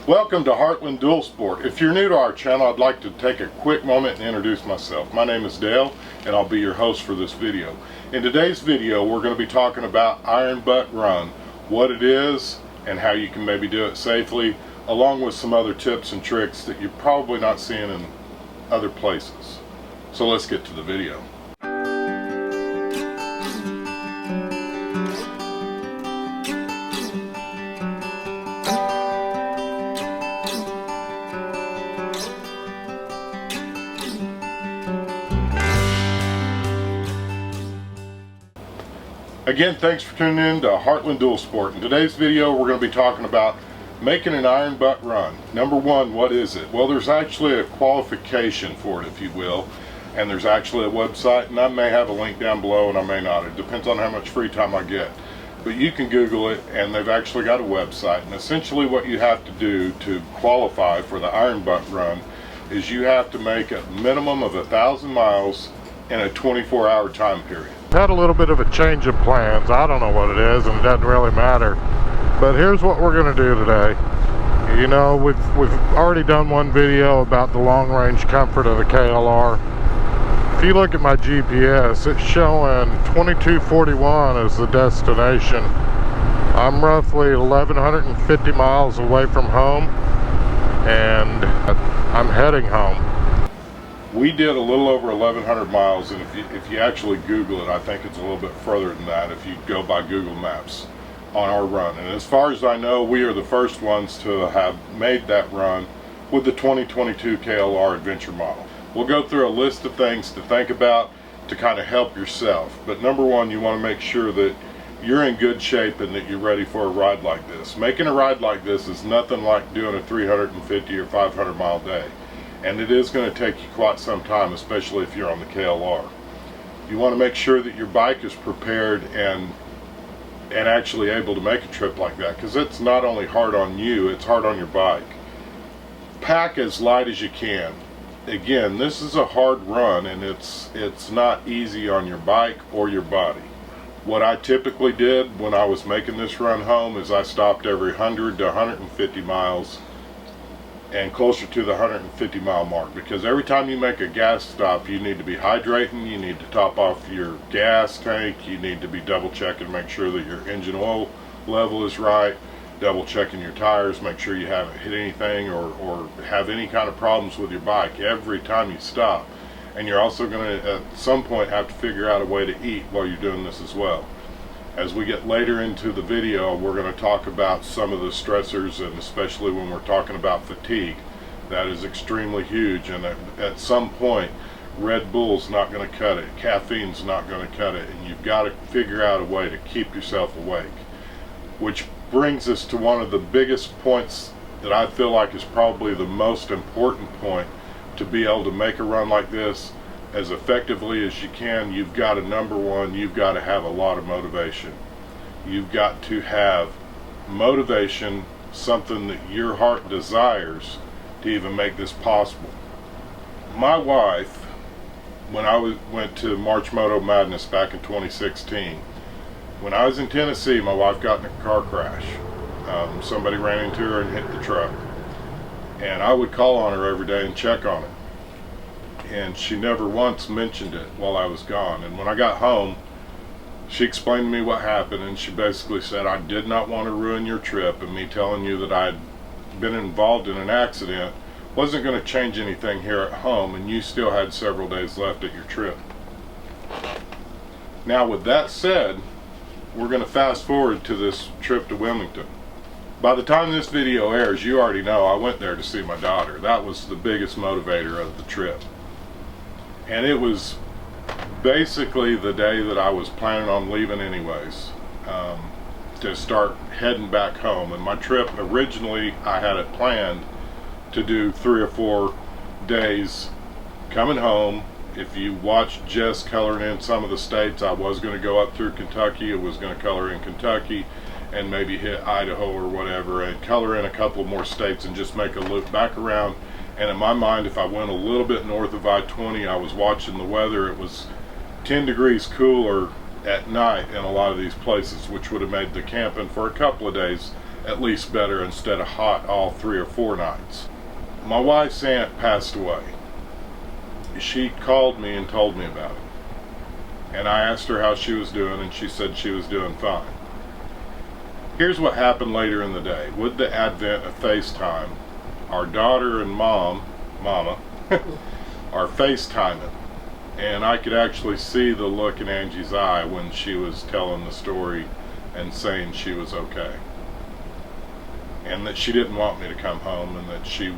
Welcome to Heartland Dual Sport. If you're new to our channel, I'd like to take a quick moment and introduce myself. My name is Dale and I'll be your host for this video. In today's video, we're going to be talking about IronBut Run, what it is and how you can maybe do it safely, along with some other tips and tricks that you're probably not seeing in other places. So let's get to the video. Again, thanks for tuning in to Heartland Dual Sport. In today's video, we're going to be talking about making an IronBut run. Number one, what is it? Well, there's actually a qualification for it, if you will, and there's actually a website, and I may have a link down below and I may not. It depends on how much free time I get. But you can Google it, and they've actually got a website, and essentially what you have to do to qualify for the IronBut run is you have to make a minimum of 1,000 miles in a 24-hour time period. Had a little bit of a change of plans. I don't know what it is, and it doesn't really matter. But here's what we're going to do today. You know, we've already done one video about the long-range comfort of the KLR. If you look at my GPS, it's showing 2241 as the destination. I'm roughly 1,150 miles away from home, and I'm heading home. We did a little over 1,100 miles, and if you actually Google it, I think it's a little bit further than that if you go by Google Maps on our run. And as far as I know, we are the first ones to have made that run with the 2022 KLR Adventure model. We'll go through a list of things to think about to kind of help yourself. But number one, you want to make sure that you're in good shape and that you're ready for a ride like this. Making a ride like this is nothing like doing a 350 or 500 mile day. And it is going to take you quite some time, especially if you're on the KLR. You want to make sure that your bike is prepared and actually able to make a trip like that, because it's not only hard on you, it's hard on your bike. Pack as light as you can. Again, this is a hard run, and it's not easy on your bike or your body. What I typically did when I was making this run home is I stopped every 100 to 150 miles and closer to the 150 mile mark, because every time you make a gas stop, you need to be hydrating, you need to top off your gas tank, you need to be double checking to make sure that your engine oil level is right, double checking your tires, make sure you haven't hit anything or have any kind of problems with your bike every time you stop. And you're also going to at some point have to figure out a way to eat while you're doing this as well. As we get later into the video, we're going to talk about some of the stressors, and especially when we're talking about fatigue. That is extremely huge, and at some point Red Bull's not going to cut it, caffeine's not going to cut it, and you've got to figure out a way to keep yourself awake. Which brings us to one of the biggest points that I feel like is probably the most important point to be able to make a run like this as effectively as you can. You've got to, number one, you've got to have a lot of motivation. You've got to have motivation, something that your heart desires to even make this possible. My wife, when I went to March Moto Madness back in 2016, when I was in Tennessee, my wife got in a car crash. Somebody ran into her and hit the truck. And I would call on her every day and check on her. And she never once mentioned it while I was gone. And when I got home, she explained to me what happened, and she basically said, I did not want to ruin your trip, and me telling you that I'd been involved in an accident wasn't going to change anything here at home, and you still had several days left at your trip. Now, with that said, we're going to fast forward to this trip to Wilmington. By the time this video airs, you already know I went there to see my daughter. That was the biggest motivator of the trip. And it was basically the day that I was planning on leaving anyways, to start heading back home. And my trip, originally I had it planned to do 3 or 4 days coming home. If you watched Jess coloring in some of the states, I was going to go up through Kentucky. It was going to color in Kentucky and maybe hit Idaho or whatever, and color in a couple more states and just make a loop back around. And in my mind, if I went a little bit north of I-20, I was watching the weather. It was 10 degrees cooler at night in a lot of these places, which would have made the camping for a couple of days at least better instead of hot all 3 or 4 nights. My wife's aunt passed away. She called me and told me about it. And I asked her how she was doing, and she said she was doing fine. Here's what happened later in the day. With the advent of FaceTime, our daughter and mama, are FaceTiming. And I could actually see the look in Angie's eye when she was telling the story and saying she was okay. And that she didn't want me to come home, and that she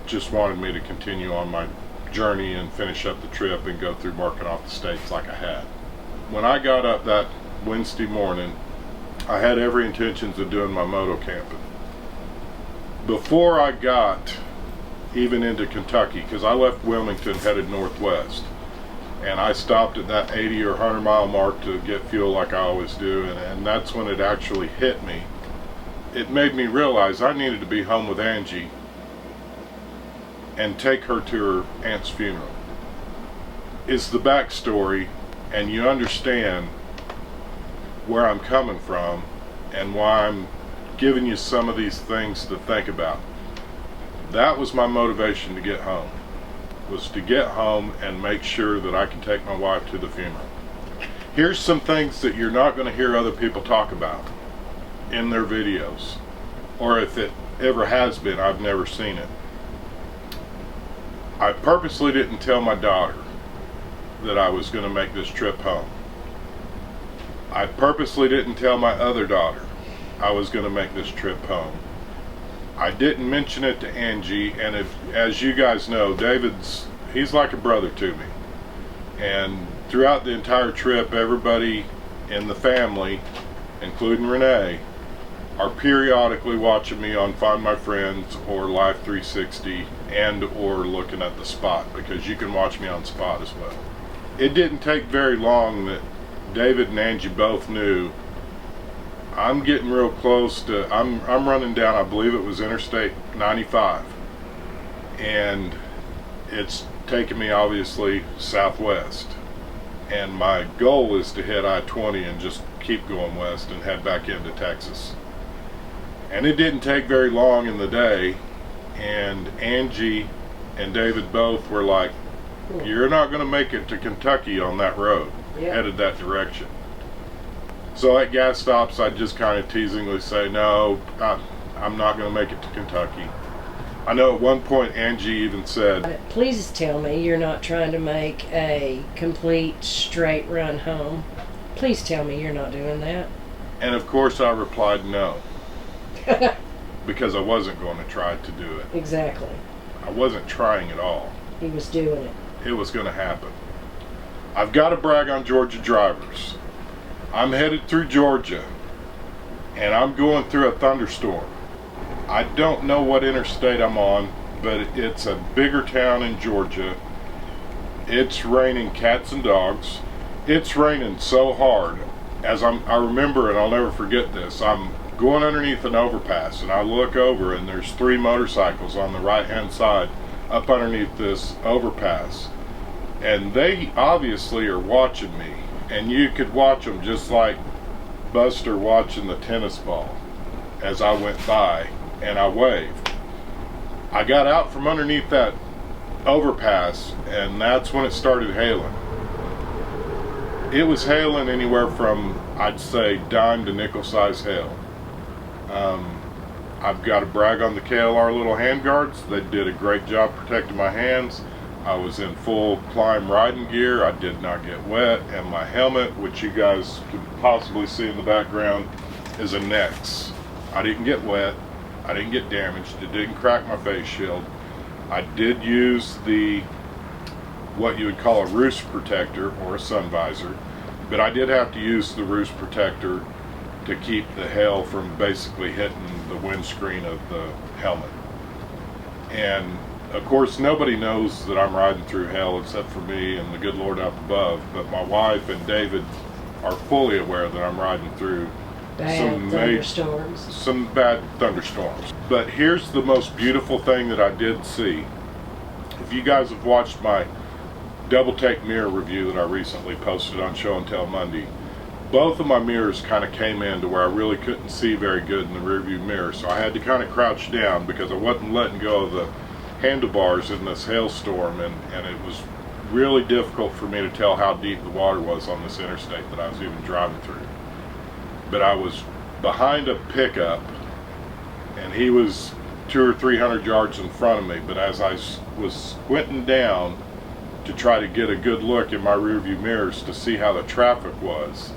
just wanted me to continue on my journey and finish up the trip and go through marking off the states like I had. When I got up that Wednesday morning, I had every intentions of doing my moto camping. Before I got even into Kentucky, because I left Wilmington headed northwest, and I stopped at that 80 or 100 mile mark to get fuel like I always do, and that's when it actually hit me. It made me realize I needed to be home with Angie and take her to her aunt's funeral. It's the backstory, and you understand where I'm coming from and why I'm giving you some of these things to think about. That was my motivation to get home, was to get home and make sure that I can take my wife to the funeral. Here's some things that you're not going to hear other people talk about in their videos, or if it ever has been, I've never seen it. I purposely didn't tell my daughter that I was going to make this trip home. I purposely didn't tell my other daughter I was going to make this trip home. I didn't mention it to Angie, and as you guys know, he's like a brother to me. And throughout the entire trip, everybody in the family, including Renee, are periodically watching me on Find My Friends or Live 360 and or looking at the Spot, because you can watch me on Spot as well. It didn't take very long that David and Angie both knew I'm getting real close to, I'm running down, I believe it was Interstate 95, and it's taking me obviously southwest, and my goal is to hit I-20 and just keep going west and head back into Texas. And it didn't take very long in the day, and Angie and David both were like, you're not going to make it to Kentucky on that road, headed that direction. So at gas stops, I'd just kind of teasingly say, no, I'm not going to make it to Kentucky. I know at one point Angie even said, please tell me you're not trying to make a complete straight run home. Please tell me you're not doing that. And of course I replied no. Because I wasn't going to try to do it. Exactly. I wasn't trying at all. He was doing it. It was going to happen. I've got to brag on Georgia drivers. I'm headed through Georgia, and I'm going through a thunderstorm. I don't know what interstate I'm on, but it's a bigger town in Georgia. It's raining cats and dogs. It's raining so hard. I remember, and I'll never forget this, I'm going underneath an overpass, and I look over, and there's 3 motorcycles on the right-hand side up underneath this overpass. And they obviously are watching me, and you could watch them just like Buster watching the tennis ball as I went by, and I waved. I got out from underneath that overpass, and that's when it started hailing. It was hailing anywhere from, I'd say, dime to nickel size hail. I've got to brag on the KLR little handguards. They did a great job protecting my hands. I was in full climb riding gear. I did not get wet, and my helmet, which you guys can possibly see in the background, is a Nex. I didn't get wet. I didn't get damaged. It didn't crack my face shield. I did use what you would call a roost protector or a sun visor, but I did have to use the roost protector to keep the hail from basically hitting the windscreen of the helmet. And of course, nobody knows that I'm riding through hell except for me and the good Lord up above, but my wife and David are fully aware that I'm riding through some bad thunderstorms. But here's the most beautiful thing that I did see. If you guys have watched my double take mirror review that I recently posted on Show and Tell Monday, both of my mirrors kind of came in to where I really couldn't see very good in the rearview mirror, so I had to kind of crouch down because I wasn't letting go of the handlebars in this hailstorm, and it was really difficult for me to tell how deep the water was on this interstate that I was even driving through. But I was behind a pickup, and he was 200 or 300 yards in front of me, but as I was squinting down to try to get a good look in my rearview mirrors to see how the traffic was,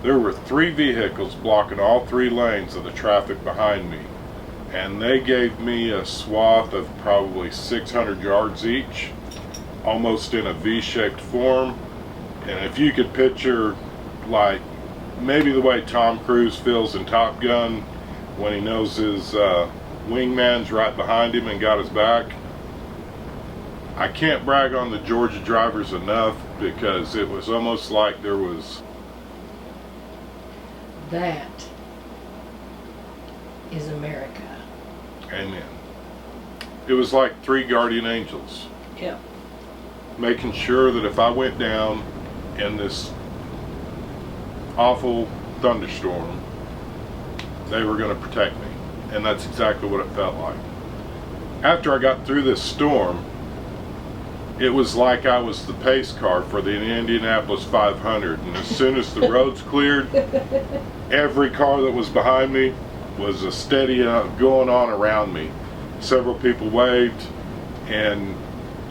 there were 3 vehicles blocking all 3 lanes of the traffic behind me, and they gave me a swath of probably 600 yards each, almost in a V-shaped form. And if you could picture, like, maybe the way Tom Cruise feels in Top Gun when he knows his wingman's right behind him and got his back. I can't brag on the Georgia drivers enough, because it was almost like there was... That is America. Amen. It was like 3 guardian angels. Yep. Making sure that if I went down in this awful thunderstorm, they were going to protect me. And that's exactly what it felt like. After I got through this storm, it was like I was the pace car for the Indianapolis 500, and as soon as the roads cleared, every car that was behind me was a steady going on around me. Several people waved, and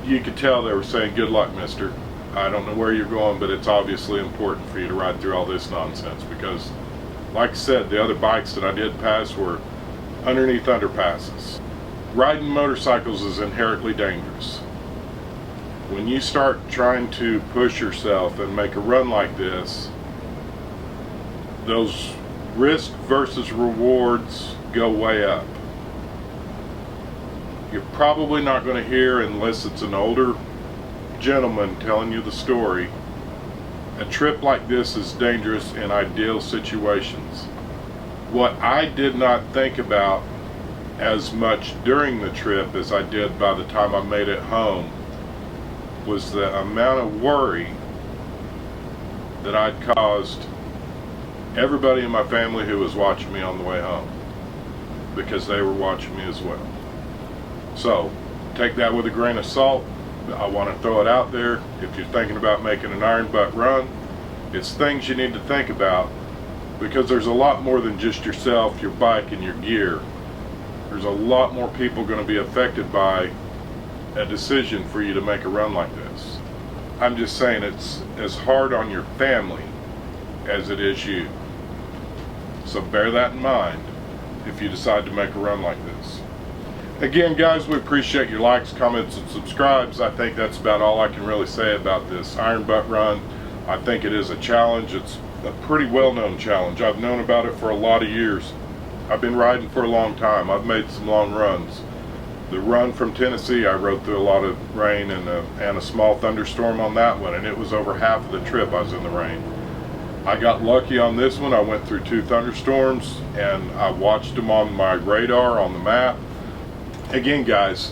you could tell they were saying, "Good luck, mister. I don't know where you're going, but it's obviously important for you to ride through all this nonsense," because, like I said, the other bikes that I did pass were underneath underpasses. Riding motorcycles is inherently dangerous. When you start trying to push yourself and make a run like this, those risk versus rewards go way up. You're probably not going to hear, unless it's an older gentleman telling you the story, a trip like this is dangerous in ideal situations. What I did not think about as much during the trip as I did by the time I made it home was the amount of worry that I'd caused everybody in my family who was watching me on the way home, because they were watching me as well. So take that with a grain of salt. I want to throw it out there. If you're thinking about making an IronBut run, it's things you need to think about, because there's a lot more than just yourself, your bike, and your gear. There's a lot more people going to be affected by a decision for you to make a run like this. I'm just saying, it's as hard on your family as it is you. So bear that in mind if you decide to make a run like this. Again, guys, we appreciate your likes, comments, and subscribes. I think that's about all I can really say about this IronBut run. I think it is a challenge. It's a pretty well-known challenge. I've known about it for a lot of years. I've been riding for a long time. I've made some long runs. The run from Tennessee, I rode through a lot of rain and a small thunderstorm on that one, and it was over half of the trip I was in the rain. I got lucky on this one. I went through 2 thunderstorms, and I watched them on my radar on the map. Again, guys,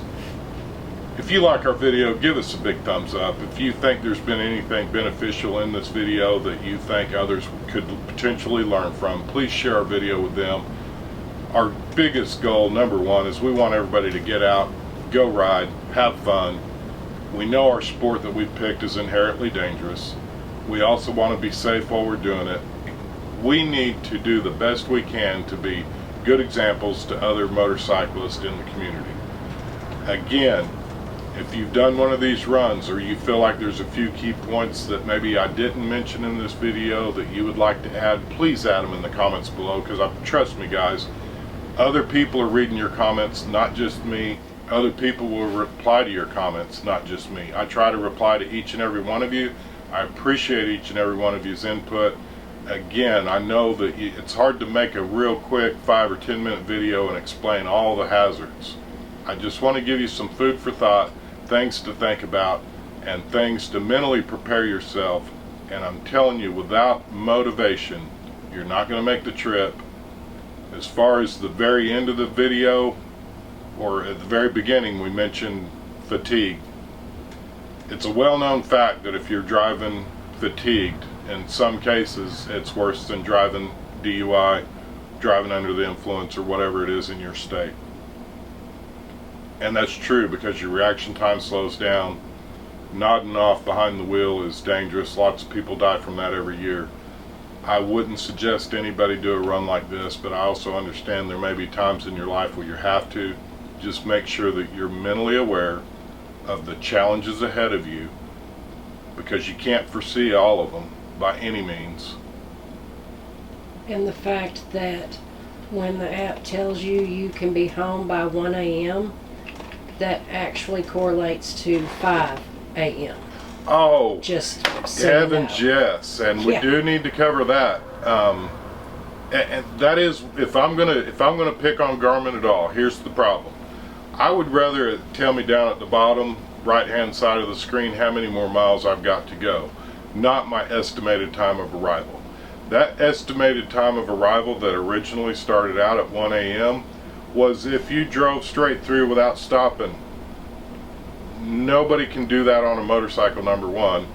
if you like our video, give us a big thumbs up. If you think there's been anything beneficial in this video that you think others could potentially learn from, please share our video with them. Our biggest goal, number one, is we want everybody to get out, go ride, have fun. We know our sport that we've picked is inherently dangerous. We also want to be safe while we're doing it. We need to do the best we can to be good examples to other motorcyclists in the community. Again, if you've done one of these runs, or you feel like there's a few key points that maybe I didn't mention in this video that you would like to add, please add them in the comments below, because trust me, guys, other people are reading your comments, not just me. Other people will reply to your comments, not just me. I try to reply to each and every one of you. I appreciate each and every one of you's input. Again, I know that it's hard to make a real quick 5 or 10 minute video and explain all the hazards. I just want to give you some food for thought, things to think about, and things to mentally prepare yourself. And I'm telling you, without motivation, you're not going to make the trip. As far as the very end of the video, or at the very beginning, we mentioned fatigue. It's a well-known fact that if you're driving fatigued, in some cases, it's worse than driving DUI, driving under the influence, or whatever it is in your state. And that's true because your reaction time slows down. Nodding off behind the wheel is dangerous. Lots of people die from that every year. I wouldn't suggest anybody do a run like this, but I also understand there may be times in your life where you have to. Just make sure that you're mentally aware of the challenges ahead of you, because you can't foresee all of them by any means. And the fact that when the app tells you you can be home by 1 a.m., that actually correlates to 5 a.m. Oh, Just so heavens, you know. yes, and we Yeah. do need to cover that. And that is, if I'm gonna pick on Garmin at all, here's the problem. I would rather it tell me down at the bottom right-hand side of the screen how many more miles I've got to go, not my estimated time of arrival. That estimated time of arrival that originally started out at 1 a.m. was if you drove straight through without stopping. Nobody can do that on a motorcycle, number one.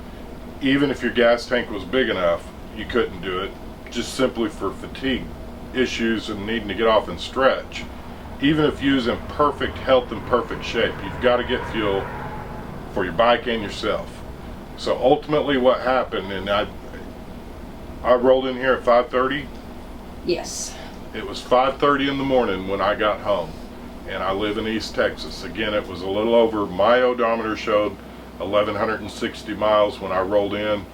Even if your gas tank was big enough, you couldn't do it, just simply for fatigue issues and needing to get off and stretch. Even if you're in perfect health and perfect shape, you've got to get fuel for your bike and yourself. So ultimately what happened, and I rolled in here at 5:30. Yes. It was 5:30 in the morning when I got home, and I live in East Texas. Again, it was a little over, my odometer showed 1,160 miles when I rolled in.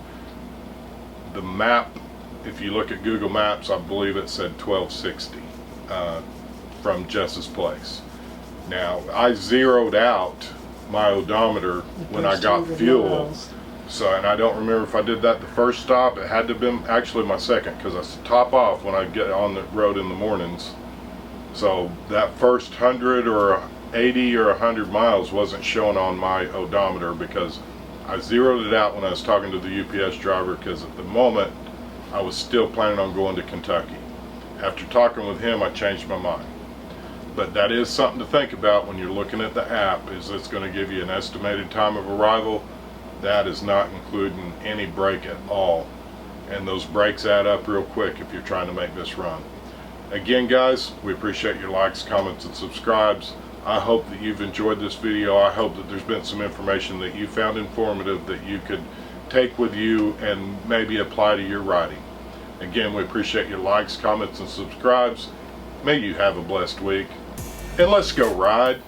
The map, if you look at Google Maps, I believe it said 1,260 from Jess's place. Now, I zeroed out my odometer when I got fuel. Miles. So, and I don't remember if I did that the first stop. It had to have been actually my second, because I top off when I get on the road in the mornings. So that first 100 or 80 or 100 miles wasn't showing on my odometer, because I zeroed it out when I was talking to the UPS driver, because at the moment I was still planning on going to Kentucky. After talking with him, I changed my mind. But that is something to think about when you're looking at the app, is it's going to give you an estimated time of arrival. That is not including any break at all. And those breaks add up real quick if you're trying to make this run. Again, guys, we appreciate your likes, comments, and subscribes. I hope that you've enjoyed this video. I hope that there's been some information that you found informative that you could take with you and maybe apply to your riding. Again, we appreciate your likes, comments, and subscribes. May you have a blessed week. And let's go ride.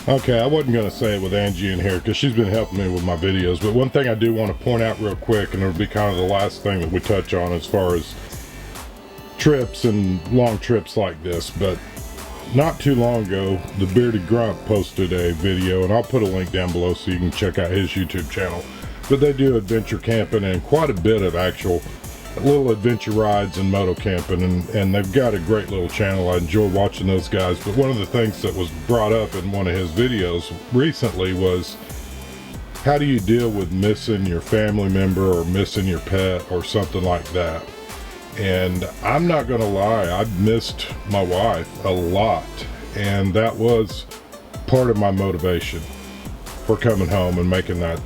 Okay, I wasn't going to say it with Angie in here because she's been helping me with my videos, but one thing I do want to point out real quick, and it'll be kind of the last thing that we touch on as far as trips and long trips like this, but not too long ago, the Bearded Grunt posted a video, and I'll put a link down below so you can check out his YouTube channel, but they do adventure camping and quite a bit of actual little adventure rides and moto camping, and they've got a great little channel. I enjoy watching those guys. But one of the things that was brought up in one of his videos recently was, how do you deal with missing your family member or missing your pet or something like that? And I'm not gonna lie, I've missed my wife a lot, and that was part of my motivation for coming home and making that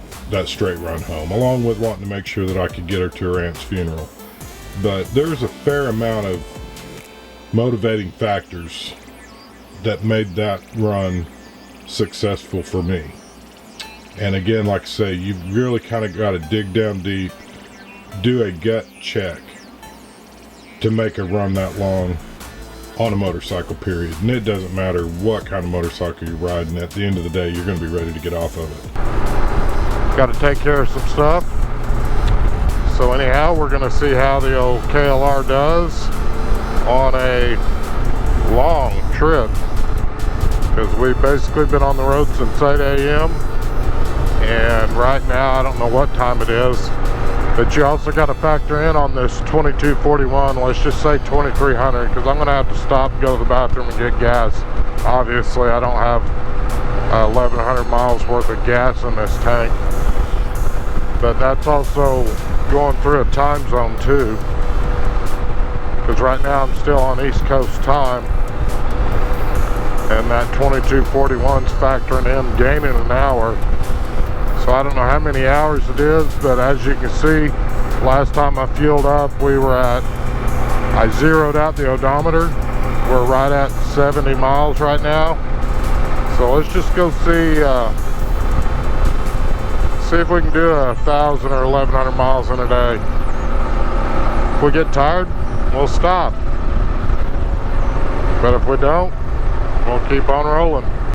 straight run home, along with wanting to make sure that I could get her to her aunt's funeral. But there's a fair amount of motivating factors that made that run successful for me. And again, like I say, you've really kind of got to dig down deep, do a gut check to make a run that long on a motorcycle, period. And it doesn't matter what kind of motorcycle you're riding. At the end of the day, you're going to be ready to get off of it. Got to take care of some stuff. So anyhow, we're going to see how the old KLR does on a long trip, because we've basically been on the road since 8 a.m. and right now I don't know what time it is, but you also got to factor in on this 2241, let's just say 2300, because I'm going to have to stop and go to the bathroom and get gas. Obviously I don't have 1100 miles worth of gas in this tank, but that's also going through a time zone too. because right now I'm still on East Coast time, and that 2241's factoring in gaining an hour. So I don't know how many hours it is, but as you can see, last time I fueled up, I zeroed out the odometer. We're right at 70 miles right now. So let's just go see if we can do 1,000 or 1,100 miles in a day. If we get tired, we'll stop. But if we don't, we'll keep on rolling.